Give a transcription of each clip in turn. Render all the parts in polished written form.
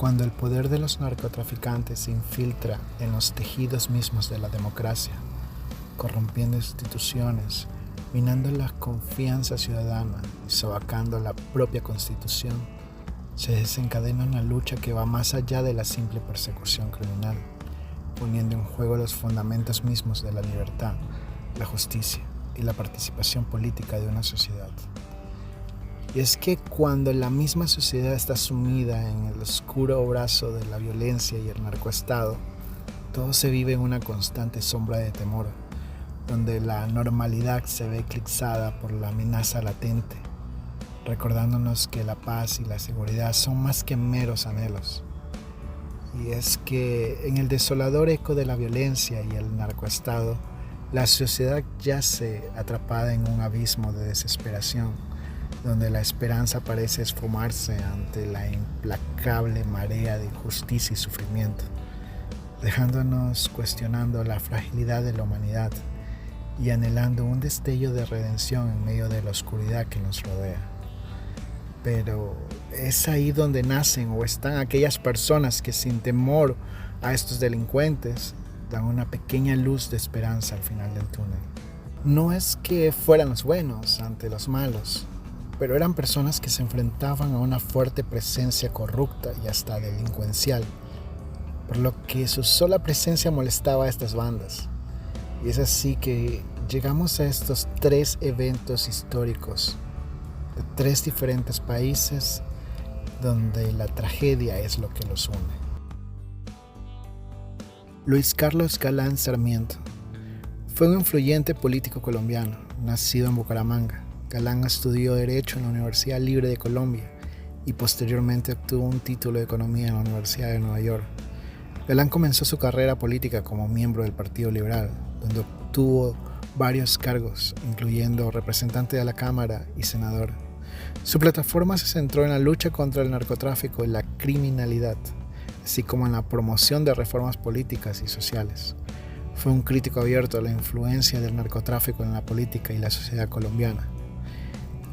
Cuando el poder de los narcotraficantes se infiltra en los tejidos mismos de la democracia, corrompiendo instituciones, minando la confianza ciudadana y sobacando la propia Constitución, se desencadena una lucha que va más allá de la simple persecución criminal, poniendo en juego los fundamentos mismos de la libertad, la justicia y la participación política de una sociedad. Y es que cuando la misma sociedad está sumida en el oscuro brazo de la violencia y el narcoestado, todo se vive en una constante sombra de temor, donde la normalidad se ve eclipsada por la amenaza latente, recordándonos que la paz y la seguridad son más que meros anhelos. Y es que en el desolador eco de la violencia y el narcoestado, la sociedad yace atrapada en un abismo de desesperación, donde la esperanza parece esfumarse ante la implacable marea de injusticia y sufrimiento, dejándonos cuestionando la fragilidad de la humanidad y anhelando un destello de redención en medio de la oscuridad que nos rodea. Pero es ahí donde nacen o están aquellas personas que sin temor a estos delincuentes dan una pequeña luz de esperanza al final del túnel. No es que fueran los buenos ante los malos, pero eran personas que se enfrentaban a una fuerte presencia corrupta y hasta delincuencial, por lo que su sola presencia molestaba a estas bandas. Y es así que llegamos a estos 3 eventos históricos de 3 diferentes países donde la tragedia es lo que los une. Luis Carlos Galán Sarmiento fue un influyente político colombiano, nacido en Bucaramanga. Galán estudió Derecho en la Universidad Libre de Colombia y posteriormente obtuvo un título de Economía en la Universidad de Nueva York. Galán comenzó su carrera política como miembro del Partido Liberal, donde obtuvo varios cargos, incluyendo representante de la Cámara y senador. Su plataforma se centró en la lucha contra el narcotráfico y la criminalidad, así como en la promoción de reformas políticas y sociales. Fue un crítico abierto a la influencia del narcotráfico en la política y la sociedad colombiana.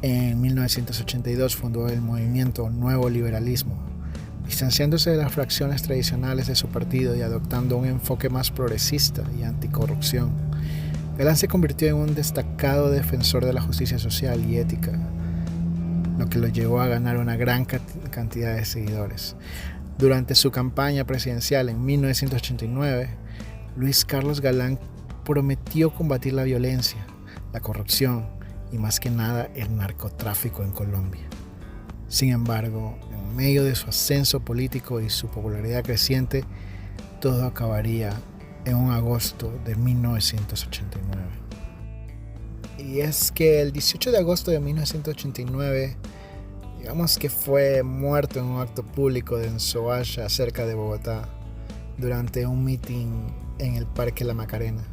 En 1982 fundó el movimiento Nuevo Liberalismo, distanciándose de las fracciones tradicionales de su partido y adoptando un enfoque más progresista y anticorrupción. Galán se convirtió en un destacado defensor de la justicia social y ética, lo que lo llevó a ganar una gran cantidad de seguidores. Durante su campaña presidencial en 1989, Luis Carlos Galán prometió combatir la violencia, la corrupción y más que nada el narcotráfico en Colombia. Sin embargo, en medio de su ascenso político y su popularidad creciente, todo acabaría en un agosto de 1989. Y es que el 18 de agosto de 1989, digamos que fue muerto en un acto público en Soacha, cerca de Bogotá, durante un mitin en el Parque La Macarena.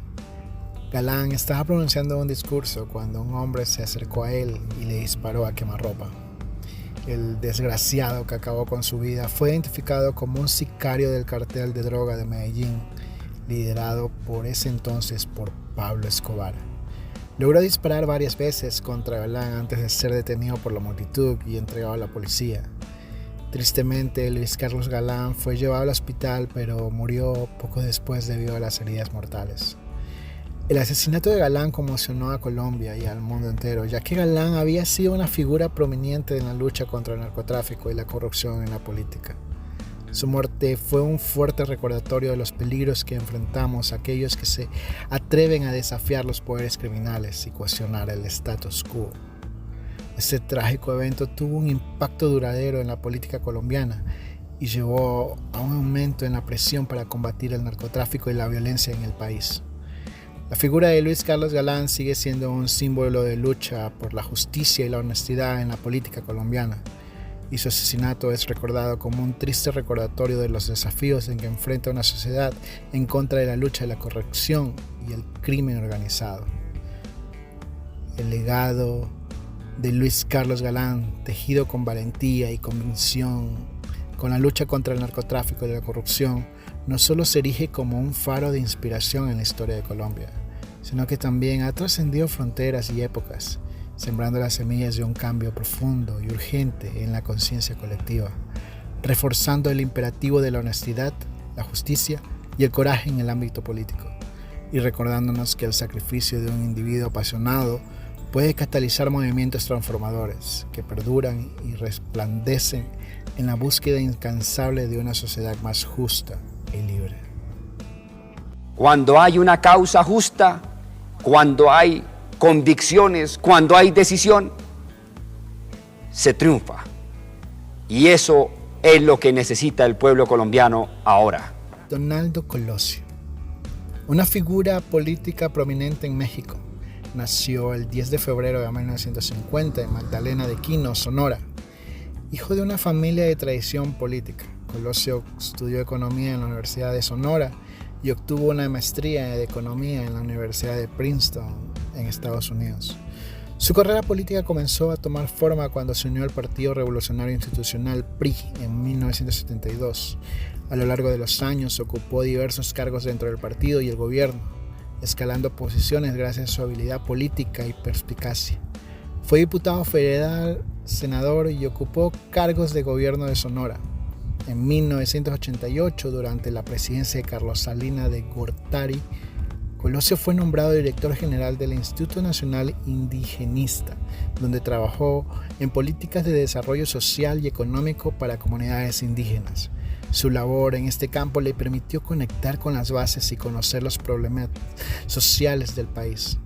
Galán estaba pronunciando un discurso cuando un hombre se acercó a él y le disparó a quemarropa. El desgraciado que acabó con su vida fue identificado como un sicario del cartel de droga de Medellín, liderado por ese entonces por Pablo Escobar. Logró disparar varias veces contra Galán antes de ser detenido por la multitud y entregado a la policía. Tristemente, Luis Carlos Galán fue llevado al hospital, pero murió poco después debido a las heridas mortales. El asesinato de Galán conmocionó a Colombia y al mundo entero, ya que Galán había sido una figura prominente en la lucha contra el narcotráfico y la corrupción en la política. Su muerte fue un fuerte recordatorio de los peligros que enfrentamos aquellos que se atreven a desafiar los poderes criminales y cuestionar el status quo. Este trágico evento tuvo un impacto duradero en la política colombiana y llevó a un aumento en la presión para combatir el narcotráfico y la violencia en el país. La figura de Luis Carlos Galán sigue siendo un símbolo de lucha por la justicia y la honestidad en la política colombiana, y su asesinato es recordado como un triste recordatorio de los desafíos en que enfrenta una sociedad en contra de la lucha de la corrupción y el crimen organizado. El legado de Luis Carlos Galán, tejido con valentía y convicción, con la lucha contra el narcotráfico y la corrupción, no solo se erige como un faro de inspiración en la historia de Colombia, sino que también ha trascendido fronteras y épocas, sembrando las semillas de un cambio profundo y urgente en la conciencia colectiva, reforzando el imperativo de la honestidad, la justicia y el coraje en el ámbito político, y recordándonos que el sacrificio de un individuo apasionado puede catalizar movimientos transformadores que perduran y resplandecen en la búsqueda incansable de una sociedad más justa y libre. Cuando hay una causa justa, cuando hay convicciones, cuando hay decisión, se triunfa. Y eso es lo que necesita el pueblo colombiano ahora. Donaldo Colosio, una figura política prominente en México. Nació el 10 de febrero de 1950 en Magdalena de Quino, Sonora. Hijo de una familia de tradición política, Colosio estudió economía en la Universidad de Sonora y obtuvo una maestría de economía en la Universidad de Princeton, en Estados Unidos. Su carrera política comenzó a tomar forma cuando se unió al Partido Revolucionario Institucional PRI en 1972. A lo largo de los años ocupó diversos cargos dentro del partido y el gobierno, escalando posiciones gracias a su habilidad política y perspicacia. Fue diputado federal, senador y ocupó cargos de gobierno de Sonora. En 1988, durante la presidencia de Carlos Salinas de Gortari, Colosio fue nombrado director general del Instituto Nacional Indigenista, donde trabajó en políticas de desarrollo social y económico para comunidades indígenas. Su labor en este campo le permitió conectar con las bases y conocer los problemas sociales del país.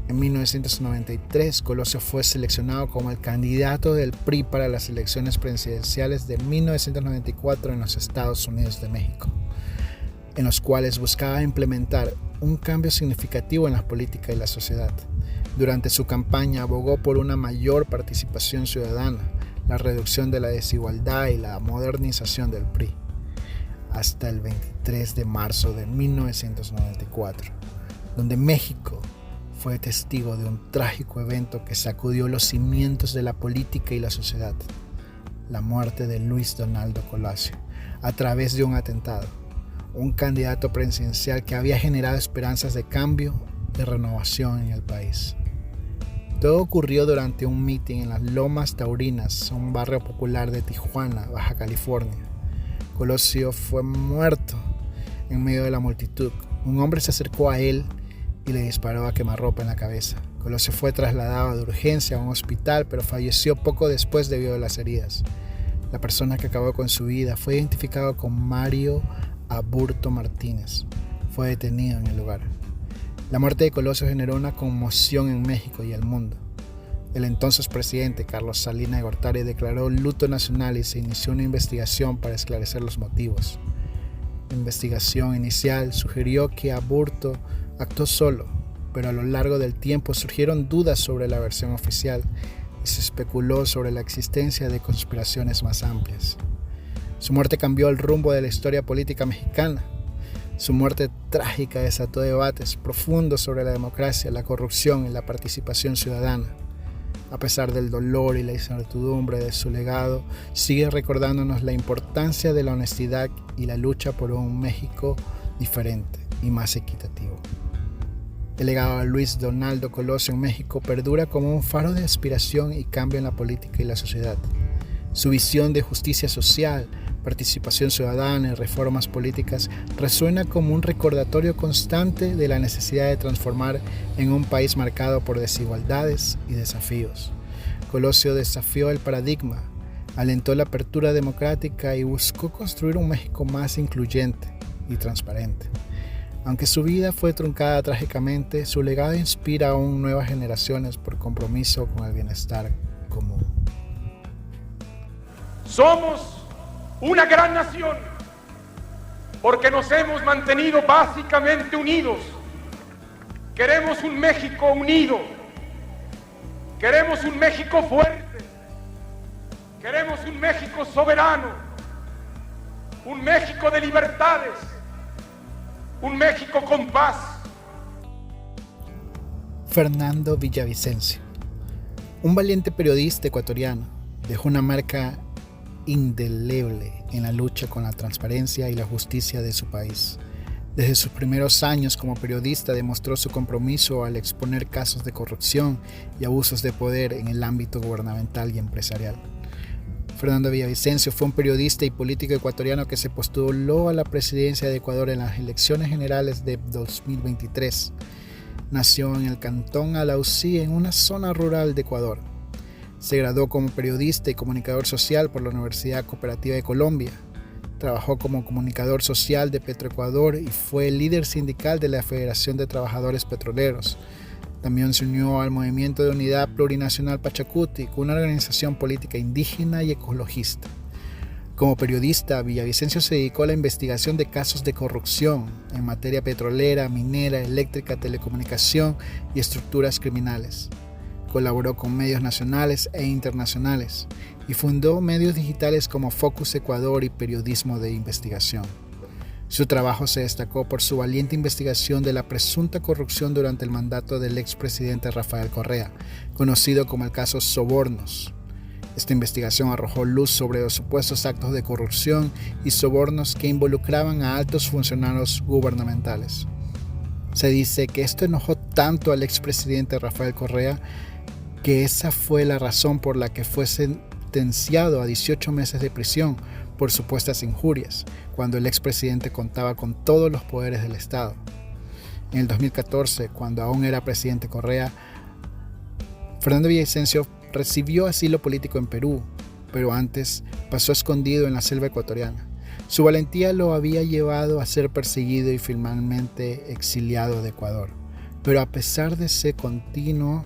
En 1993, Colosio fue seleccionado como el candidato del PRI para las elecciones presidenciales de 1994 en los Estados Unidos de México, en los cuales buscaba implementar un cambio significativo en la política y la sociedad. Durante su campaña abogó por una mayor participación ciudadana, la reducción de la desigualdad y la modernización del PRI, hasta el 23 de marzo de 1994, donde México fue testigo de un trágico evento que sacudió los cimientos de la política y la sociedad: la muerte de Luis Donaldo Colosio a través de un atentado, un candidato presidencial que había generado esperanzas de cambio y renovación en el país. Todo ocurrió durante un mitin en las Lomas Taurinas, un barrio popular de Tijuana, Baja California. Colosio fue muerto en medio de la multitud. Un hombre se acercó a él y le disparó a quemarropa en la cabeza. Colosio fue trasladado de urgencia a un hospital, pero falleció poco después debido a las heridas. La persona que acabó con su vida fue identificado como Mario Aburto Martínez. Fue detenido en el lugar. La muerte de Colosio generó una conmoción en México y el mundo. El entonces presidente Carlos Salinas de Gortari declaró luto nacional y se inició una investigación para esclarecer los motivos. La investigación inicial sugirió que Aburto actuó solo, pero a lo largo del tiempo surgieron dudas sobre la versión oficial y se especuló sobre la existencia de conspiraciones más amplias. Su muerte cambió el rumbo de la historia política mexicana. Su muerte trágica desató debates profundos sobre la democracia, la corrupción y la participación ciudadana. A pesar del dolor y la incertidumbre de su legado, sigue recordándonos la importancia de la honestidad y la lucha por un México diferente y más equitativo. El legado de Luis Donaldo Colosio en México perdura como un faro de aspiración y cambio en la política y la sociedad. Su visión de justicia social, participación ciudadana y reformas políticas resuena como un recordatorio constante de la necesidad de transformar en un país marcado por desigualdades y desafíos. Colosio desafió el paradigma, alentó la apertura democrática y buscó construir un México más incluyente y transparente. Aunque su vida fue truncada trágicamente, su legado inspira aún nuevas generaciones por compromiso con el bienestar común. Somos una gran nación porque nos hemos mantenido básicamente unidos. Queremos un México unido, queremos un México fuerte, queremos un México soberano, un México de libertades, un México con paz. Fernando Villavicencio, un valiente periodista ecuatoriano, dejó una marca indeleble en la lucha con la transparencia y la justicia de su país. Desde sus primeros años como periodista demostró su compromiso al exponer casos de corrupción y abusos de poder en el ámbito gubernamental y empresarial. Fernando Villavicencio fue un periodista y político ecuatoriano que se postuló a la presidencia de Ecuador en las elecciones generales de 2023. Nació en el cantón Alausí, en una zona rural de Ecuador. Se graduó como periodista y comunicador social por la Universidad Cooperativa de Colombia. Trabajó como comunicador social de Petroecuador y fue líder sindical de la Federación de Trabajadores Petroleros. También se unió al Movimiento de Unidad Plurinacional Pachacutic, una organización política indígena y ecologista. Como periodista, Villavicencio se dedicó a la investigación de casos de corrupción en materia petrolera, minera, eléctrica, telecomunicación y estructuras criminales. Colaboró con medios nacionales e internacionales y fundó medios digitales como Focus Ecuador y Periodismo de Investigación. Su trabajo se destacó por su valiente investigación de la presunta corrupción durante el mandato del expresidente Rafael Correa, conocido como el caso Sobornos. Esta investigación arrojó luz sobre los supuestos actos de corrupción y sobornos que involucraban a altos funcionarios gubernamentales. Se dice que esto enojó tanto al expresidente Rafael Correa que esa fue la razón por la que fue sentenciado a 18 meses de prisión por supuestas injurias, cuando el expresidente contaba con todos los poderes del Estado. En el 2014, cuando aún era presidente Correa, Fernando Villavicencio recibió asilo político en Perú, pero antes pasó escondido en la selva ecuatoriana. Su valentía lo había llevado a ser perseguido y finalmente exiliado de Ecuador. Pero a pesar de ese continuo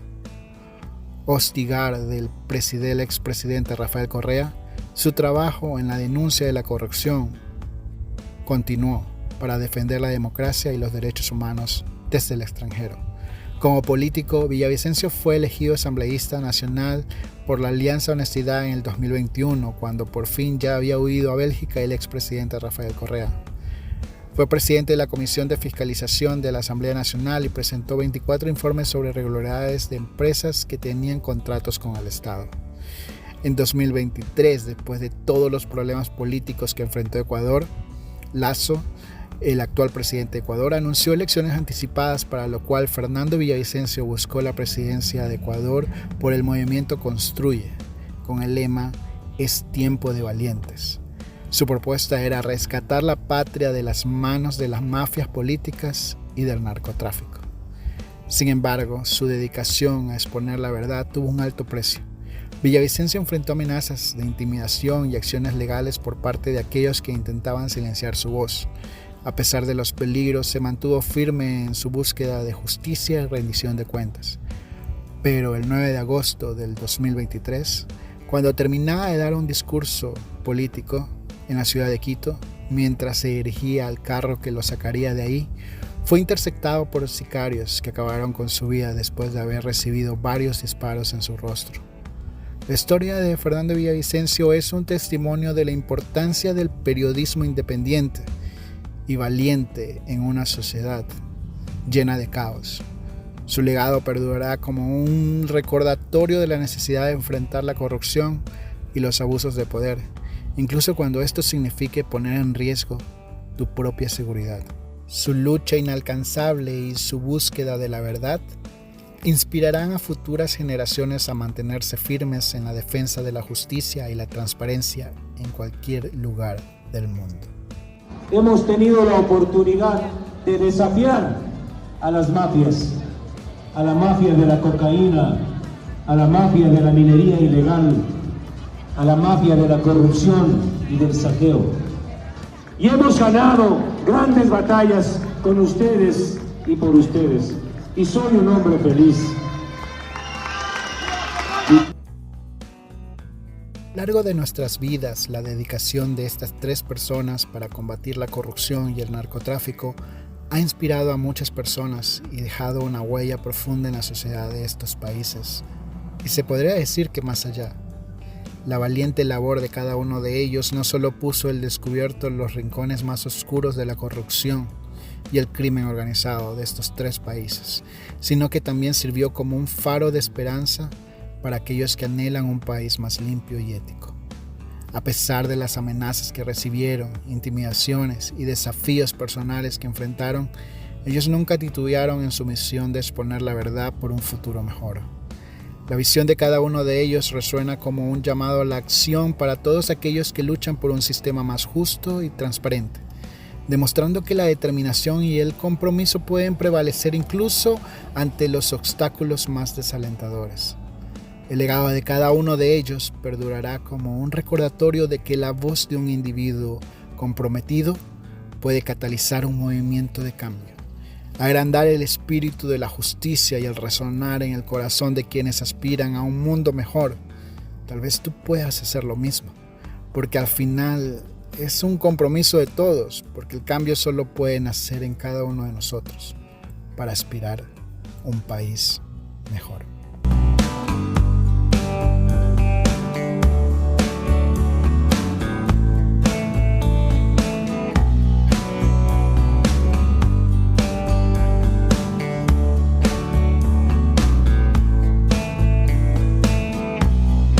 hostigar del expresidente Rafael Correa, su trabajo en la denuncia de la corrupción continuó para defender la democracia y los derechos humanos desde el extranjero. Como político, Villavicencio fue elegido asambleísta nacional por la Alianza Honestidad en el 2021, cuando por fin ya había huido a Bélgica el expresidente Rafael Correa. Fue presidente de la Comisión de Fiscalización de la Asamblea Nacional y presentó 24 informes sobre irregularidades de empresas que tenían contratos con el Estado. En 2023, después de todos los problemas políticos que enfrentó Ecuador, Lasso, el actual presidente de Ecuador, anunció elecciones anticipadas, para lo cual Fernando Villavicencio buscó la presidencia de Ecuador por el movimiento Construye, con el lema "Es tiempo de valientes". Su propuesta era rescatar la patria de las manos de las mafias políticas y del narcotráfico. Sin embargo, su dedicación a exponer la verdad tuvo un alto precio. Villavicencio enfrentó amenazas de intimidación y acciones legales por parte de aquellos que intentaban silenciar su voz. A pesar de los peligros, se mantuvo firme en su búsqueda de justicia y rendición de cuentas. Pero el 9 de agosto del 2023, cuando terminaba de dar un discurso político en la ciudad de Quito, mientras se dirigía al carro que lo sacaría de ahí, fue interceptado por sicarios que acabaron con su vida después de haber recibido varios disparos en su rostro. La historia de Fernando Villavicencio es un testimonio de la importancia del periodismo independiente y valiente en una sociedad llena de caos. Su legado perdurará como un recordatorio de la necesidad de enfrentar la corrupción y los abusos de poder, incluso cuando esto signifique poner en riesgo tu propia seguridad. Su lucha inalcanzable y su búsqueda de la verdad inspirarán a futuras generaciones a mantenerse firmes en la defensa de la justicia y la transparencia en cualquier lugar del mundo. Hemos tenido la oportunidad de desafiar a las mafias, a la mafia de la cocaína, a la mafia de la minería ilegal, a la mafia de la corrupción y del saqueo. Y hemos ganado grandes batallas con ustedes y por ustedes. Y soy un hombre feliz. A lo largo de nuestras vidas, la dedicación de estas tres personas para combatir la corrupción y el narcotráfico ha inspirado a muchas personas y dejado una huella profunda en la sociedad de estos países. Y se podría decir que más allá. La valiente labor de cada uno de ellos no solo puso al descubierto los rincones más oscuros de la corrupción y el crimen organizado de estos tres países, sino que también sirvió como un faro de esperanza para aquellos que anhelan un país más limpio y ético. A pesar de las amenazas que recibieron, intimidaciones y desafíos personales que enfrentaron, ellos nunca titubearon en su misión de exponer la verdad por un futuro mejor. La visión de cada uno de ellos resuena como un llamado a la acción para todos aquellos que luchan por un sistema más justo y transparente, demostrando que la determinación y el compromiso pueden prevalecer incluso ante los obstáculos más desalentadores. El legado de cada uno de ellos perdurará como un recordatorio de que la voz de un individuo comprometido puede catalizar un movimiento de cambio, agrandar el espíritu de la justicia y el resonar en el corazón de quienes aspiran a un mundo mejor. Tal vez tú puedas hacer lo mismo, porque al final es un compromiso de todos, porque el cambio solo puede nacer en cada uno de nosotros para aspirar a un país mejor.